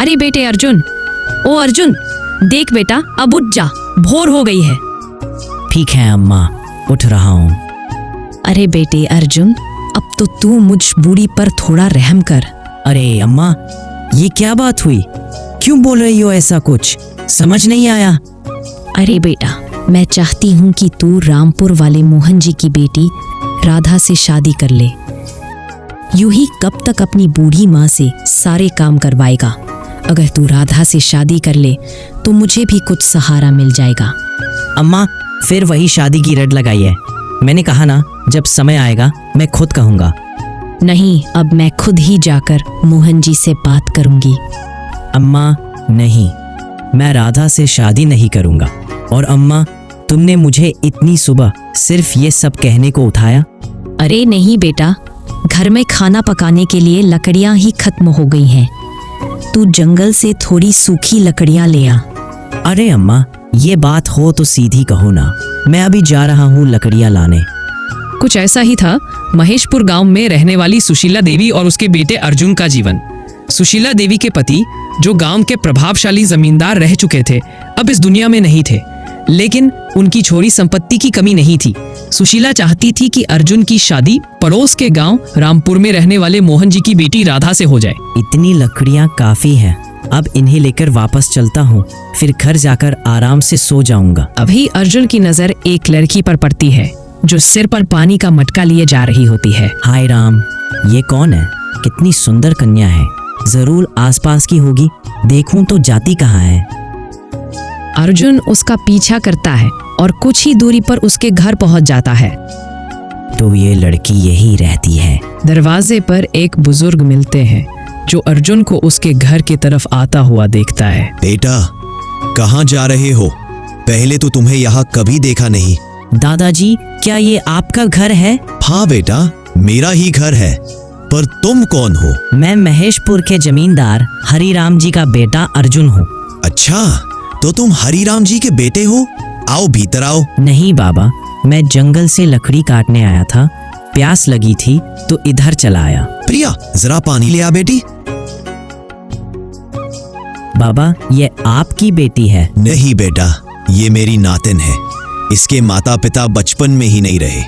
अरे बेटे अर्जुन, ओ अर्जुन, देख बेटा, अब उठ जा, भोर हो गई है। ठीक है अम्मा, उठ रहा हूँ। अरे बेटे अर्जुन, अब तो तू मुझ बूढ़ी पर थोड़ा रहम कर। अरे अम्मा, ये क्या बात हुई? क्यों बोल रही हो ऐसा? कुछ समझ नहीं आया। अरे बेटा, मैं चाहती हूँ कि तू रामपुर वाले मोहन जी की बेटी राधा से शादी कर ले। यूं ही कब तक अपनी बूढ़ी माँ से सारे काम करवाएगा? अगर तू राधा से शादी कर ले तो मुझे भी कुछ सहारा मिल जाएगा। अम्मा, फिर वही शादी की रट लगाई है। मैंने कहा ना, जब समय आएगा मैं खुद कहूँगा। नहीं, अब मैं खुद ही जाकर मोहन जी से बात करूंगी। अम्मा नहीं, मैं राधा से शादी नहीं करूँगा। और अम्मा, तुमने मुझे इतनी सुबह सिर्फ ये सब कहने को उठाया? अरे नहीं बेटा, घर में खाना पकाने के लिए लकड़ियां ही खत्म हो गई हैं। तू जंगल से थोड़ी सूखी लकड़ियां ले आ। अरे अम्मा, ये बात हो तो सीधी कहो ना। मैं अभी जा रहा हूँ लकड़ियाँ लाने। कुछ ऐसा ही था महेशपुर गांव में रहने वाली सुशीला देवी और उसके बेटे अर्जुन का जीवन। सुशीला देवी के पति, जो गांव के प्रभावशाली जमींदार रह चुके थे, अब इस दुनिया में नहीं थे, लेकिन उनकी छोरी संपत्ति की कमी नहीं थी। सुशीला चाहती थी कि अर्जुन की शादी पड़ोस के गांव रामपुर में रहने वाले मोहन जी की बेटी राधा से हो जाए। इतनी लकड़ियाँ काफी हैं। अब इन्हें लेकर वापस चलता हूँ, फिर घर जाकर आराम से सो जाऊंगा। अभी अर्जुन की नजर एक लड़की पर पड़ती है जो सिर पर पानी का मटका लिए जा रही होती है। हाय राम, ये कौन है? कितनी सुंदर कन्या है। जरूर आसपास की होगी। देखूं तो जाती कहाँ है? अर्जुन उसका पीछा करता है और कुछ ही दूरी पर उसके घर पहुंच जाता है। तो ये लड़की यही रहती है। दरवाजे पर एक बुजुर्ग मिलते हैं जो अर्जुन को उसके घर की तरफ आता हुआ देखता है। बेटा, कहाँ जा रहे हो? पहले तो तुम्हें यहाँ कभी देखा नहीं। दादाजी, क्या ये आपका घर है? हाँ बेटा, मेरा ही घर है। पर तुम कौन हो? मैं महेशपुर के जमींदार हरिराम जी का बेटा अर्जुन हूँ। अच्छा, तो तुम हरिराम जी के बेटे हो? आओ भीतर आओ। नहीं बाबा, मैं जंगल से लकड़ी काटने आया था। प्यास लगी थी तो इधर चला आया। प्रिया, जरा पानी ले आ बेटी। बाबा, ये आपकी बेटी है? नहीं बेटा, ये मेरी नातिन है। इसके माता पिता बचपन में ही नहीं रहे,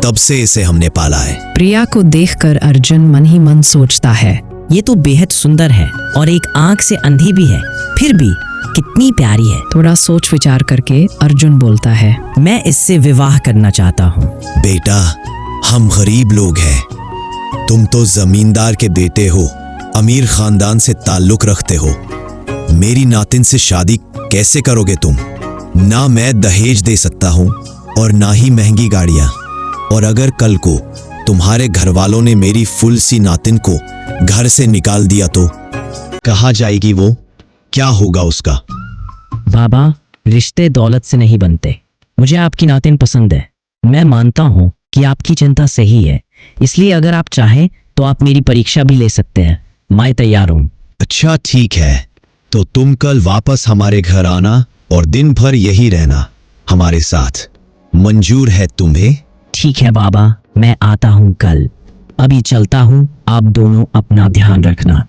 तब से इसे हमने पाला है। प्रिया को देखकर अर्जुन मन ही मन सोचता है, ये तो बेहद सुंदर है और एक आंख से अंधी भी है, फिर भी कितनी प्यारी है। थोड़ा सोच विचार करके अर्जुन बोलता है, मैं इससे विवाह करना चाहता हूँ। बेटा, हम गरीब लोग हैं। तुम तो जमींदार के बेटे हो, अमीर खानदान से ताल्लुक रखते हो। मेरी नातिन से शादी कैसे करोगे तुम? ना मैं दहेज दे सकता हूँ और ना ही महंगी गाड़ियाँ। और अगर कल को तुम्हारे घर वालों ने मेरी फुल सी नातिन को घर से निकाल दिया तो कहाँ जाएगी वो? क्या होगा उसका? बाबा, रिश्ते दौलत से नहीं बनते। मुझे आपकी नातिन पसंद है। मैं मानता हूँ कि आपकी चिंता सही है, इसलिए अगर आप चाहें तो आप मेरी परीक्षा भी ले सकते हैं। मैं तैयार हूँ। अच्छा ठीक है, तो तुम कल वापस हमारे घर आना और दिन भर यही रहना हमारे साथ। मंजूर है तुम्हें? ठीक है बाबा, मैं आता हूँ कल। अभी चलता हूँ, आप दोनों अपना ध्यान रखना।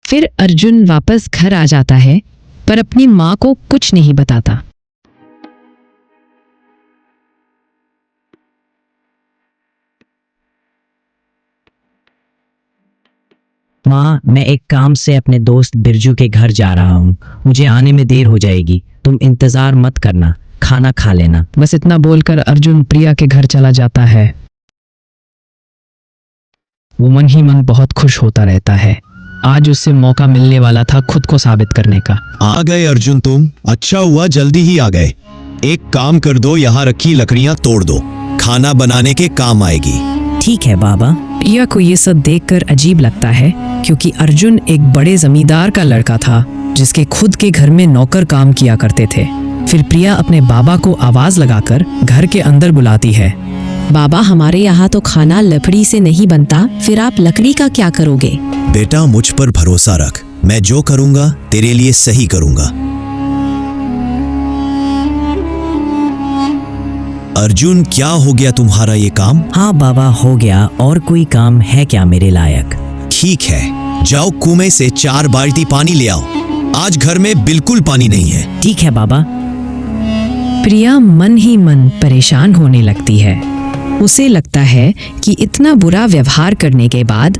फिर अर्जुन वापस घर आ जाता है, पर अपनी माँ को कुछ नहीं बताता। माँ, मैं एक काम से अपने दोस्त बिरजू के घर जा रहा हूँ। मुझे आने में देर हो जाएगी। तुम इंतजार मत करना, खाना खा लेना। बस इतना बोलकर अर्जुन प्रिया के घर चला जाता है। वो मन ही मन बहुत खुश होता रहता है। आज उससे मौका मिलने वाला था खुद को साबित करने का। आ गए अर्जुन तुम? अच्छा हुआ जल्दी ही आ गए। एक काम कर दो, यहाँ रखी लकड़ियाँ तोड़ दो, खाना बनाने के काम आएगी। ठीक है बाबा। प्रिया को ये सब देखकर अजीब लगता है, क्योंकि अर्जुन एक बड़े जमींदार का लड़का था जिसके खुद के घर में नौकर काम किया करते थे। फिर प्रिया अपने बाबा को आवाज लगाकर घर के अंदर बुलाती है। बाबा, हमारे यहाँ तो खाना लकड़ी से नहीं बनता, फिर आप लकड़ी का क्या करोगे? बेटा, मुझ पर भरोसा रख। मैं जो करूँगा तेरे लिए सही करूँगा। अर्जुन, क्या हो गया तुम्हारा ये काम? हाँ बाबा, हो गया। और कोई काम है क्या मेरे लायक? ठीक है, जाओ कुएं से 4 बाल्टी पानी ले आओ। आज घर में बिल्कुल पानी नहीं है। ठीक है बाबा। प्रिया मन ही मन परेशान होने लगती है। उसे लगता है कि इतना बुरा व्यवहार करने के बाद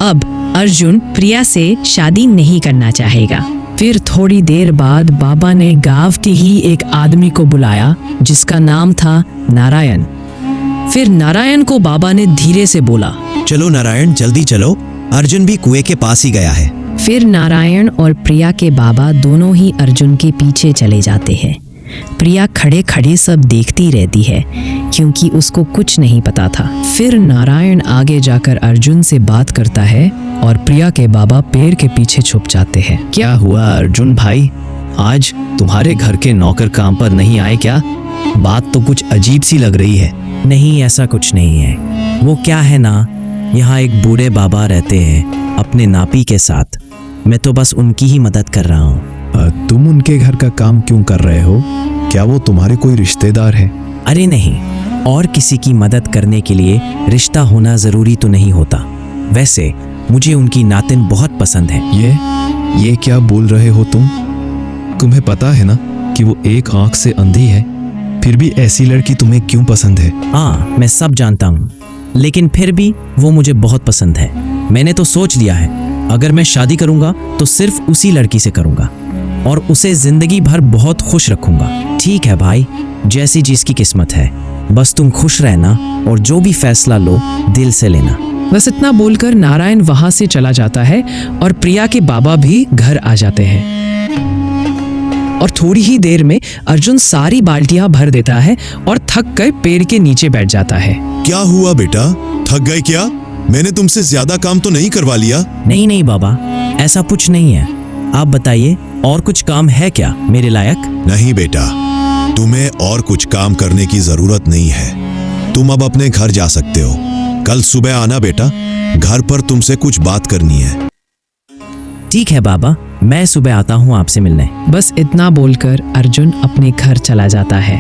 अब अर्जुन प्रिया से शादी नहीं करना चाहेगा। फिर थोड़ी देर बाद बाबा ने गांव के ही एक आदमी को बुलाया जिसका नाम था नारायण। फिर नारायण को बाबा ने धीरे से बोला, चलो नारायण, जल्दी चलो, अर्जुन भी कुएं के पास ही गया है। फिर नारायण और प्रिया के बाबा दोनों ही अर्जुन के पीछे चले जाते हैं। प्रिया खड़े खड़े सब देखती रहती है क्योंकि उसको कुछ नहीं पता था। फिर नारायण आगे जाकर अर्जुन से बात करता है और प्रिया के बाबा पेड़ के पीछे छुप जाते हैं। क्या हुआ अर्जुन भाई, आज तुम्हारे घर के नौकर काम पर नहीं आए क्या? बात तो कुछ अजीब सी लग रही है। नहीं, ऐसा कुछ नहीं है। वो क्या है ना, यहाँ एक बूढ़े बाबा रहते हैं अपने नापी के साथ। मैं तो बस उनकी ही मदद कर रहा हूँ। तुम उनके घर का काम क्यों कर रहे हो? क्या वो तुम्हारे कोई रिश्तेदार है? अरे नहीं, और किसी की मदद करने के लिए रिश्ता होना जरूरी तो नहीं होता। वैसे मुझे उनकी नातिन बहुत पसंद है। ये क्या बोल रहे हो तुम? तुम्हें पता है ना कि वो एक आंख से अंधी है, फिर भी ऐसी लड़की तुम्हें क्यों पसंद है? हाँ, मैं सब जानता हूँ, लेकिन फिर भी वो मुझे बहुत पसंद है। मैंने तो सोच लिया है, अगर मैं शादी करूंगा तो सिर्फ उसी लड़की से करूंगा और उसे जिंदगी भर बहुत खुश रखूंगा। ठीक है भाई, जैसी जिसकी किस्मत है, बस तुम खुश रहना और जो भी फैसला लो दिल से लेना। बस इतना बोलकर नारायण वहां से चला जाता है और प्रिया के बाबा भी घर आ जाते हैं। और थोड़ी ही देर में अर्जुन सारी बाल्टियां भर देता है और थक कर पेड़ के नीचे बैठ जाता है। क्या हुआ बेटा, थक गए क्या? मैंने तुमसे ज्यादा काम तो नहीं करवा लिया? नहीं नहीं बाबा, ऐसा कुछ नहीं है। आप बताइए, और कुछ काम है क्या मेरे लायक? नहीं बेटा, तुम्हें और कुछ काम करने की जरूरत नहीं है। तुम अब अपने घर जा सकते हो। कल सुबह आना बेटा, घर पर तुमसे कुछ बात करनी है। ठीक है बाबा, मैं सुबह आता हूँ आपसे मिलने। बस इतना बोलकर अर्जुन अपने घर चला जाता है।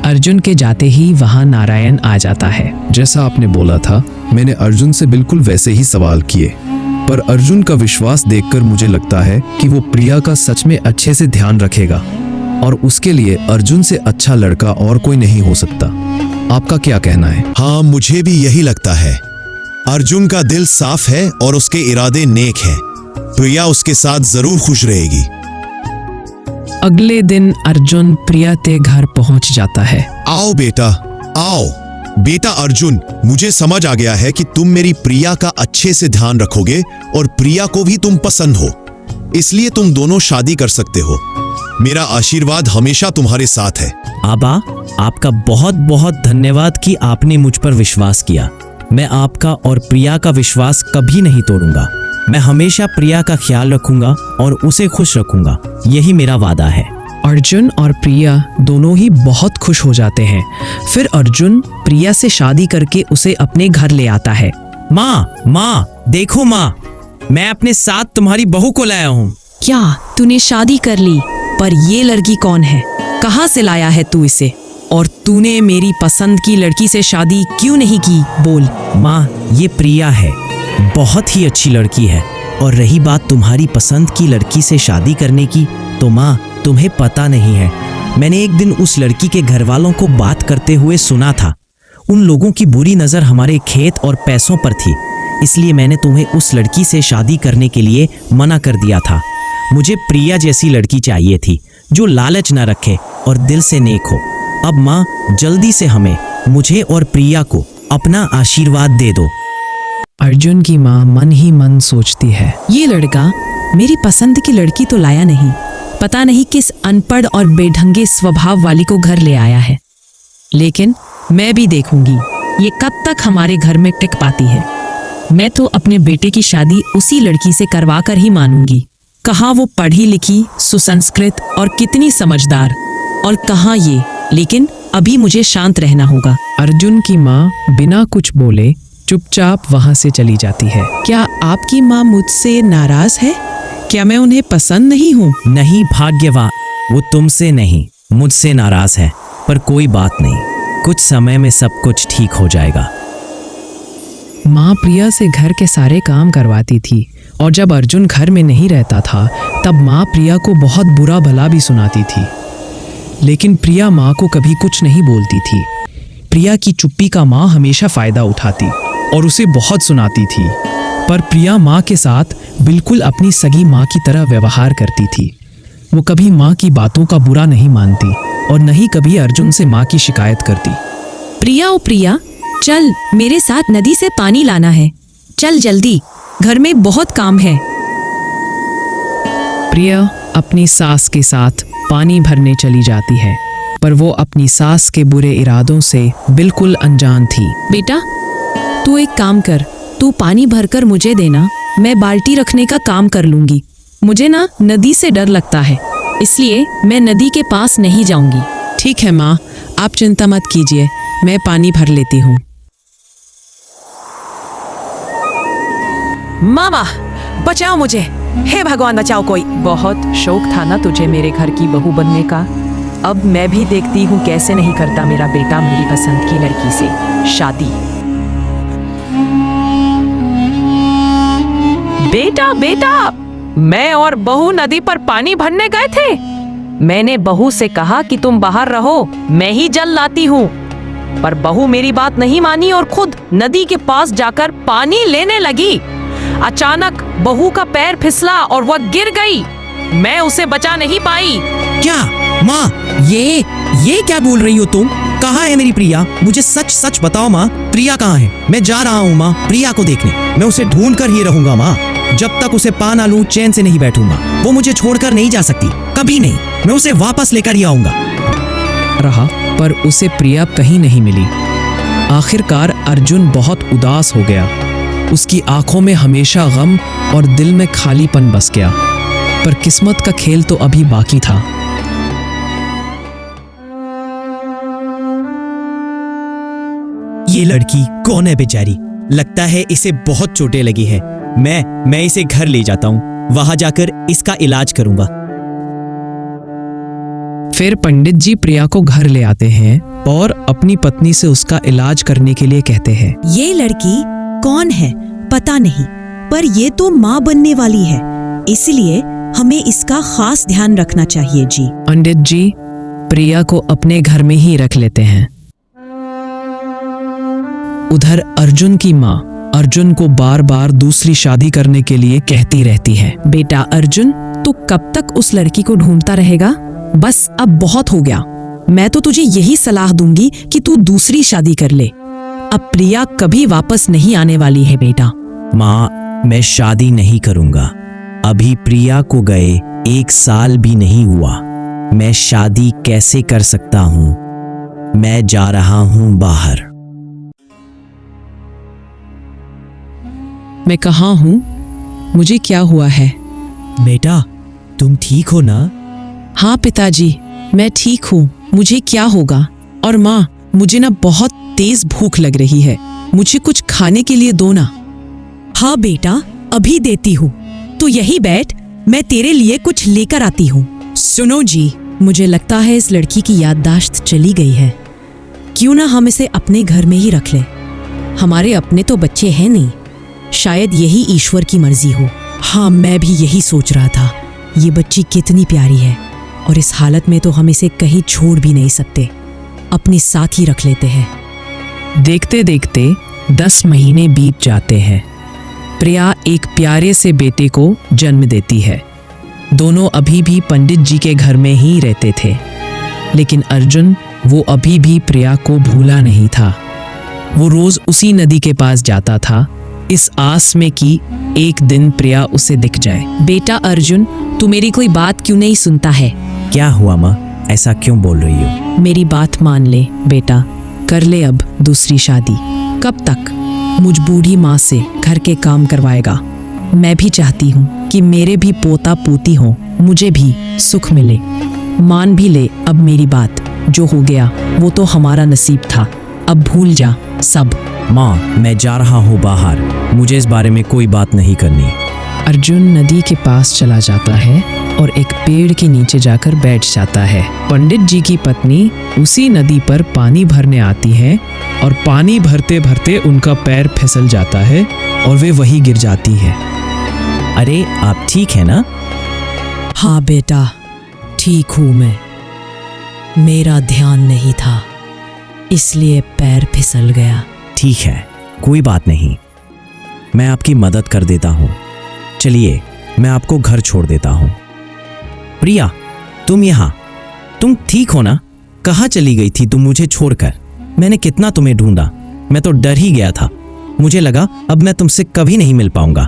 अर्जुन के जाते ही वहां नारायण आ जाता है। जैसा आपने बोला था, मैंने अर्जुन से बिल्कुल वैसे ही सवाल किए, पर अर्जुन का विश्वास देखकर मुझे लगता है कि वो प्रिया का सच में अच्छे से ध्यान रखेगा और उसके लिए अर्जुन से अच्छा लड़का और कोई नहीं हो सकता। आपका क्या कहना है? हाँ, मुझे भी यही लगता है। अर्जुन का दिल साफ है और उसके इरादे नेक हैं। प्रिया उसके साथ जरूर खुश रहेगी। अगले दिन अर्जुन प्रिया के घर पहुंच जाता है। आओ बेटा, आओ। बेटा अर्जुन, मुझे समझ आ गया है कि तुम मेरी प्रिया का अच्छे से ध्यान रखोगे और प्रिया को भी तुम पसंद हो, इसलिए तुम दोनों शादी कर सकते हो। मेरा आशीर्वाद हमेशा तुम्हारे साथ है। आबा, आपका बहुत बहुत धन्यवाद कि आपने मुझ पर विश्वास किया। मैं आपका और प्रिया का विश्वास कभी नहीं तोड़ूंगा। मैं हमेशा प्रिया का ख्याल रखूंगा और उसे खुश रखूंगा, यही मेरा वादा है। अर्जुन और प्रिया दोनों ही बहुत खुश हो जाते हैं। फिर अर्जुन प्रिया से शादी करके उसे अपने घर ले आता है। माँ, देखो माँ, मैं अपने साथ तुम्हारी बहू को लाया हूँ। क्या तूने शादी कर ली? पर ये लड़की कौन है? कहाँ से लाया है तू इसे? और तूने मेरी पसंद की लड़की से शादी क्यों नहीं की? बोल। माँ, ये प्रिया है, बहुत ही अच्छी लड़की है। और रही बात तुम्हारी पसंद की लड़की से शादी करने की, तो माँ तुम्हें पता नहीं है, मैंने एक दिन उस लड़की के घर वालों को बात करते हुए सुना था। उन लोगों की बुरी नज़र हमारे खेत और पैसों पर थी, इसलिए मैंने तुम्हें उस लड़की से शादी करने के लिए मना कर दिया था। मुझे प्रिया जैसी लड़की चाहिए थी जो लालच न रखे और दिल से नेक हो। अब माँ, जल्दी से हमें, मुझे और प्रिया को अपना आशीर्वाद दे दो। अर्जुन की माँ मन ही मन सोचती है, ये लड़का मेरी पसंद की लड़की तो लाया नहीं, पता नहीं किस अनपढ़ और बेढंगे स्वभाव वाली को घर ले आया है। लेकिन मैं भी देखूंगी ये कब तक हमारे घर में टिक पाती है। मैं तो अपने बेटे की शादी उसी लड़की से करवा कर ही मानूंगी। कहाँ वो पढ़ी लिखी, सुसंस्कृत और कितनी समझदार, और कहाँ ये। लेकिन अभी मुझे शांत रहना होगा। अर्जुन की माँ बिना कुछ बोले चुपचाप वहां से चली जाती है। क्या आपकी माँ मुझसे नाराज है? क्या मैं उन्हें पसंद नहीं हूँ? नहीं भाग्यवान, वो तुमसे नहीं मुझसे नाराज है। पर कोई बात नहीं, कुछ समय में सब कुछ ठीक हो जाएगा। माँ प्रिया से घर के सारे काम करवाती थी और जब अर्जुन घर में नहीं रहता था तब माँ प्रिया को बहुत बुरा भला भी सुनाती थी। लेकिन प्रिया माँ को कभी कुछ नहीं बोलती थी। प्रिया की चुप्पी का माँ हमेशा फायदा उठाती और उसे बहुत सुनाती थी। पर प्रिया माँ के साथ बिल्कुल अपनी सगी माँ की तरह व्यवहार करती थी। वो कभी माँ की बातों का बुरा नहीं मानती और न ही कभी अर्जुन से माँ की शिकायत करती। प्रिया ओ प्रिया, चल मेरे साथ नदी से पानी लाना है। चल जल्दी, घर में बहुत काम है। प्रिया अपनी सास के साथ पानी भरने चली जाती है, पर वो अपनी सास के बुरे इरादों से बिल्कुल अनजान थी। बेटा, तू एक काम कर, तू पानी भरकर मुझे देना, मैं बाल्टी रखने का काम कर लूंगी। मुझे ना नदी से डर लगता है, इसलिए मैं नदी के पास नहीं जाऊंगी। ठीक है माँ, आप चिंता मत कीजिए, मैं पानी भर लेती हूँ। मामा बचाओ मुझे, हे भगवान बचाओ कोई। बहुत शौक था ना तुझे मेरे घर की बहू बनने का, अब मैं भी देखती हूँ कैसे नहीं करता मेरा बेटा मेरी पसंद की लड़की से शादी। बेटा बेटा, मैं और बहू नदी पर पानी भरने गए थे। मैंने बहू से कहा कि तुम बाहर रहो, मैं ही जल लाती हूँ, पर बहू मेरी बात नहीं मानी और खुद नदी के पास जाकर पानी लेने लगी। अचानक बहू का पैर फिसला और वह गिर गई। मैं उसे बचा नहीं पाई। क्या माँ, ये क्या बोल रही हो तुम? कहाँ है मेरी प्रिया? मुझे सच सच बताओ माँ, प्रिया कहाँ है? मैं जा रहा हूँ माँ प्रिया को देखने। मैं उसे ढूंढ कर ही रहूंगा माँ, जब तक उसे पा ना लूं चैन से नहीं बैठूंगा। वो मुझे छोड़कर नहीं जा सकती, कभी नहीं। मैं उसे वापस लेकर ही आऊंगा। रहा, पर उसे प्रिया कहीं नहीं मिली। आखिरकार अर्जुन बहुत उदास हो गया। उसकी आंखों में हमेशा गम और दिल में खालीपन बस गया। पर किस्मत का खेल तो अभी बाकी था। ये लड़की कौन है बेचारी? लगता है इसे बहुत चोटें लगी है। मैं इसे घर ले जाता हूँ, वहां जाकर इसका इलाज करूंगा। फिर पंडित जी प्रिया को घर ले आते हैं और अपनी पत्नी से उसका इलाज करने के लिए कहते हैं। ये लड़की कौन है पता नहीं, पर ये तो माँ बनने वाली है, इसलिए हमें इसका खास ध्यान रखना चाहिए जी। पंडित जी प्रिया को अपने घर में ही रख लेते हैं। उधर अर्जुन की माँ अर्जुन को बार बार दूसरी शादी करने के लिए कहती रहती है। बेटा अर्जुन, तू कब तक उस लड़की को ढूंढता रहेगा? बस अब बहुत हो गया। मैं तो तुझे यही सलाह दूंगी कि तू दूसरी शादी कर ले। अब प्रिया कभी वापस नहीं आने वाली है बेटा। माँ, मैं शादी नहीं करूंगा। अभी प्रिया को गए 1 साल भी नहीं हुआ। मैं शादी कैसे कर सकता हूँ? मैं जा रहा हूँ बाहर। मैं कहाँ हूँ? मुझे क्या हुआ है? बेटा, तुम ठीक हो ना? हाँ पिताजी, मैं ठीक हूँ। मुझे क्या होगा? और माँ, मुझे ना बहुत तेज भूख लग रही है, मुझे कुछ खाने के लिए दो ना। हाँ बेटा, अभी देती हूँ, तू यही बैठ, मैं तेरे लिए कुछ लेकर आती हूँ। सुनो जी, मुझे लगता है इस लड़की की याददाश्त चली गई है। क्यों ना हम इसे अपने घर में ही रख लें। हमारे अपने तो बच्चे हैं नहीं, शायद यही ईश्वर की मर्जी हो। हाँ, मैं भी यही सोच रहा था। ये बच्ची कितनी प्यारी है और इस हालत में तो हम इसे कहीं छोड़ भी नहीं सकते, अपने साथ ही रख लेते हैं। देखते देखते 10 महीने बीत जाते हैं। प्रिया एक प्यारे से बेटे को जन्म देती है। दोनों अभी भी पंडित जी के घर में ही रहते थे, लेकिन अर्जुन वो अभी भी प्रिया को भूला नहीं था। वो रोज उसी नदी के पास जाता था, इस आस में कि एक दिन प्रिया उसे दिख जाए। बेटा अर्जुन, तू मेरी कोई बात क्यों नहीं सुनता है? क्या हुआ माँ, ऐसा क्यों बोल रही हो? मेरी बात मान ले बेटा, कर ले अब दूसरी शादी। कब तक मुझ बूढ़ी माँ से घर के काम करवाएगा? मैं भी चाहती हूँ कि मेरे भी पोता पोती हो, मुझे भी सुख मिले। मान भी ले अब मेरी बात, जो हो गया वो तो हमारा नसीब था, अब भूल जा सब। माँ, मैं जा रहा हूँ बाहर, मुझे इस बारे में कोई बात नहीं करनी। अर्जुन नदी के पास चला जाता है और एक पेड़ के नीचे जाकर बैठ जाता है। पंडित जी की पत्नी उसी नदी पर पानी भरने आती है और पानी भरते भरते उनका पैर फिसल जाता है और वे वहीं गिर जाती है। अरे आप ठीक है ना? हाँ बेटा, ठीक हूँ मैं। मेरा ध्यान नहीं था, इसलिए पैर फिसल गया। ठीक है, कोई बात नहीं, मैं आपकी मदद कर देता हूँ। चलिए, मैं आपको घर छोड़ देता हूँ। प्रिया, तुम यहाँ, तुम ठीक हो ना? कहाँ चली गई थी तुम मुझे छोड़कर? मैंने कितना तुम्हें ढूंढा, मैं तो डर ही गया था। मुझे लगा अब मैं तुमसे कभी नहीं मिल पाऊंगा,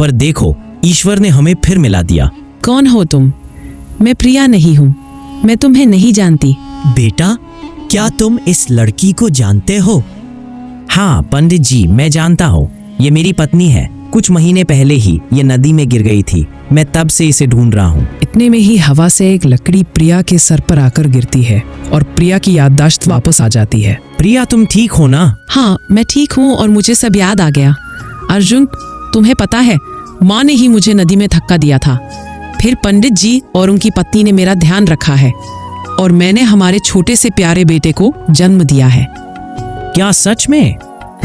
पर देखो ईश्वर ने हमें फिर मिला दिया। कौन हो तुम? मैं प्रिया नहीं हूँ, मैं तुम्हें नहीं जानती। बेटा, क्या तुम इस लड़की को जानते हो? हाँ पंडित जी, मैं जानता हूँ, ये मेरी पत्नी है। कुछ महीने पहले ही ये नदी में गिर गई थी, मैं तब से इसे ढूंढ रहा हूँ। इतने में ही हवा से एक लकड़ी प्रिया के सर पर आकर गिरती है और प्रिया की याददाश्त वापस आ जाती है। प्रिया, तुम ठीक हो ना? हाँ, मैं ठीक हूँ और मुझे सब याद आ गया। अर्जुन, तुम्हें पता है, माँ ने ही मुझे नदी में धक्का दिया था। फिर पंडित जी और उनकी पत्नी ने मेरा ध्यान रखा है और मैंने हमारे छोटे से प्यारे बेटे को जन्म दिया है। क्या सच में?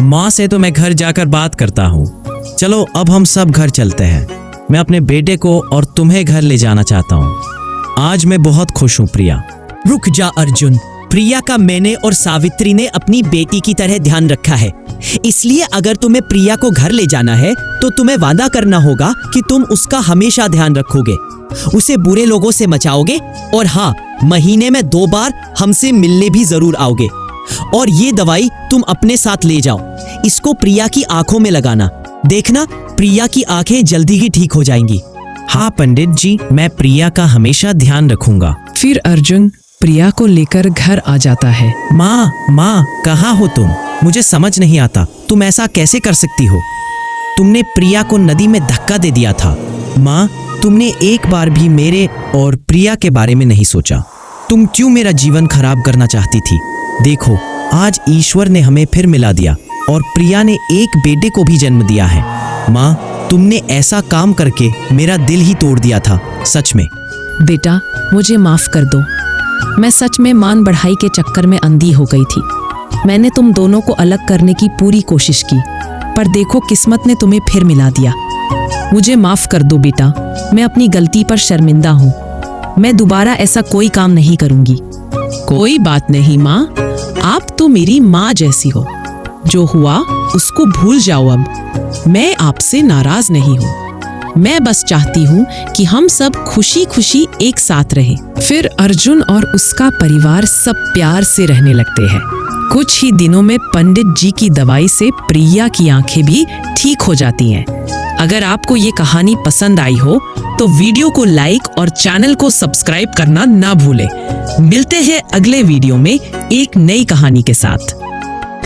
माँ से तो मैं घर जाकर बात करता हूँ। चलो अब हम सब घर चलते हैं। मैं अपने बेटे को और तुम्हें घर ले जाना चाहता हूँ। आज मैं बहुत खुश हूँ प्रिया। रुक जा अर्जुन, प्रिया का मैंने और सावित्री ने अपनी बेटी की तरह ध्यान रखा है, इसलिए अगर तुम्हें प्रिया को घर ले जाना है तो तुम्हें वादा करना होगा कि तुम उसका हमेशा ध्यान रखोगे, उसे बुरे लोगों से बचाओगे और हाँ, महीने में 2 बार हमसे मिलने भी जरूर आओगे। और ये दवाई तुम अपने साथ ले जाओ, इसको प्रिया की आंखों में लगाना, देखना प्रिया की आंखें जल्दी ही ठीक हो जाएंगी। हाँ पंडित जी, मैं प्रिया का हमेशा ध्यान रखूंगा। फिर अर्जुन प्रिया को लेकर घर आ जाता है। माँ, कहाँ हो तुम? मुझे समझ नहीं आता, तुम ऐसा कैसे कर सकती हो? तुमने प्रिया को नदी में धक्का दे दिया था। माँ, तुमने एक बार भी मेरे और प्रिया के बारे में नहीं सोचा। तुम क्यों मेरा जीवन खराब करना चाहती थी? देखो, आज ईश्वर ने हमें फिर मिला दिया और प्रिया ने एक बेटे को भी जन्म दिया है। माँ, तुमने ऐसा काम करके मेरा दिल ही तोड़ दिया था, सच में। बेटा, मुझे माफ कर दो। मैं सच में मान बढ़ाई के चक्कर में अंधी हो गई थी। मैंने तुम दोनों को अलग करने की पूरी कोशिश की, पर देखो किस्मत ने तुम्हें फिर मिला दिया। मुझे माफ कर दो बेटा, मैं अपनी गलती पर शर्मिंदा हूँ। मैं दोबारा ऐसा कोई काम नहीं करूंगी। कोई बात नहीं माँ, आप तो मेरी माँ जैसी हो। जो हुआ उसको भूल जाओ अब। मैं आपसे नाराज नहीं हूँ। मैं बस चाहती हूँ कि हम सब खुशी खुशी एक साथ रहें। फिर अर्जुन और उसका परिवार सब प्यार से रहने लगते हैं। कुछ ही दिनों में पंडित जी की दवाई से प्रिया की आंखें भी ठीक हो जाती हैं। अगर आपको ये कहानी पसंद आई हो तो वीडियो को लाइक और चैनल को सब्सक्राइब करना ना भूलें। मिलते हैं अगले वीडियो में एक नई कहानी के साथ।